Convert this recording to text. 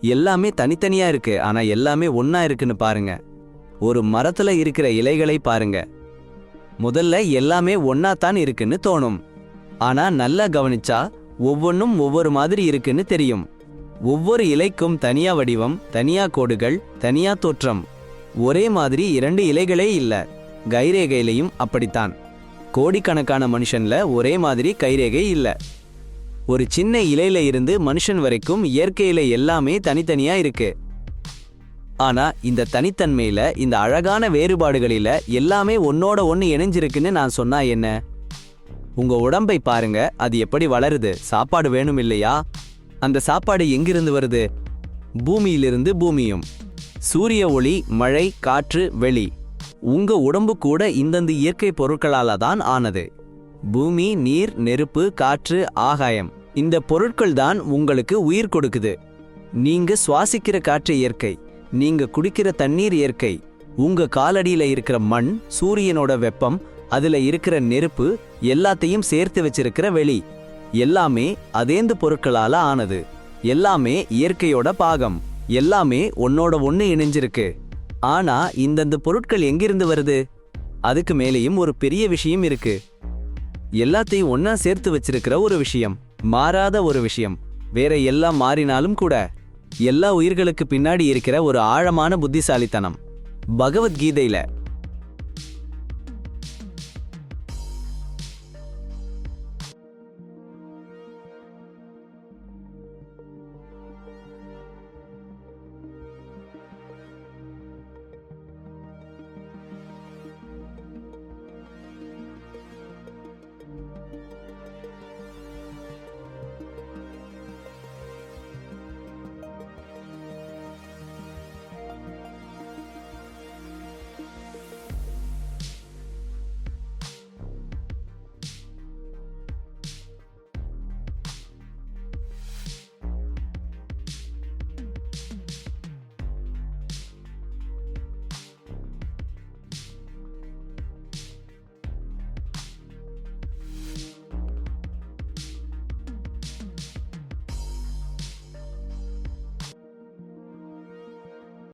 எல்லாமே தனித்தனியா இருக்கு, ஆனா எல்லாமே ஒன்னா இருக்குன்னு பாருங்க. ஒரு மரத்துல இருக்கிற இலைகளை பாருங்க. முதல்ல எல்லாமே ஒன்னாத்தான் இருக்குன்னு தோணும். ஆனா நல்லா கவனிச்சா ஒவ்வொன்றும் ஒவ்வொரு மாதிரி இருக்குன்னு தெரியும். ஒவ்வொரு இலைக்கும் தனியா வடிவம், தனியா கோடுகள், தனியா தோற்றம். ஒரே மாதிரி 2 இலைகளே இல்ல. கைரேகையிலையும் அப்படித்தான். கோடிக்கணக்கான மனுஷன்ல ஒரே மாதிரி கைரேகை இல்ல. ஒரு சின்ன இலையில இருந்து மனுஷன் வரைக்கும் இயற்கையில எல்லாமே தனித்தனியா இருக்கு. ஆனா இந்த தனித்தன்மையில, இந்த அழகான வேறுபாடுகளில எல்லாமே ஒன்னோட ஒன்னு இணைஞ்சிருக்குன்னு நான் சொன்னா என்ன? உங்க உடம்பை பாருங்க, அது எப்படி வளருது? சாப்பாடு வேணும் இல்லையா? அந்த சாப்பாடு எங்கிருந்து வருது? பூமியிலிருந்து. பூமியும் சூரிய ஒளி, மழை, காற்று, வெளி. உங்க உடம்பு கூட இந்தந்த இயற்கை பொருட்களால தான் ஆனது. பூமி, நீர், நெருப்பு, காற்று, ஆகாயம், இந்த பொருட்கள் தான் உங்களுக்கு உயிர் கொடுக்குது. நீங்க சுவாசிக்கிற காற்று இயற்கை, நீங்க குடிக்கிற தண்ணீர் இயற்கை, உங்க காலடியில இருக்கிற மண் சூரியனோட வெப்பம், அதுல இருக்கிற நெருப்பு, எல்லாத்தையும் சேர்த்து வச்சிருக்கிற வெளி, எல்லாமே அதேந்து பொருட்களால ஆனது. எல்லாமே இயற்கையோட பாகம். எல்லாமே ஒன்னோட ஒன்னு இணைஞ்சிருக்கு. ஆனா இந்தந்த பொருட்கள் எங்கிருந்து வருது? அதுக்கு மேலேயும் ஒரு பெரிய விஷயம் இருக்கு. எல்லாத்தையும் ஒன்னா சேர்த்து வச்சிருக்கிற ஒரு விஷயம், மாறாத ஒரு விஷயம். வேற எல்லாம் மாறினாலும் கூட எல்லா உயிர்களுக்கு பின்னாடி இருக்கிற ஒரு ஆழமான புத்திசாலித்தனம். பகவத்கீதையில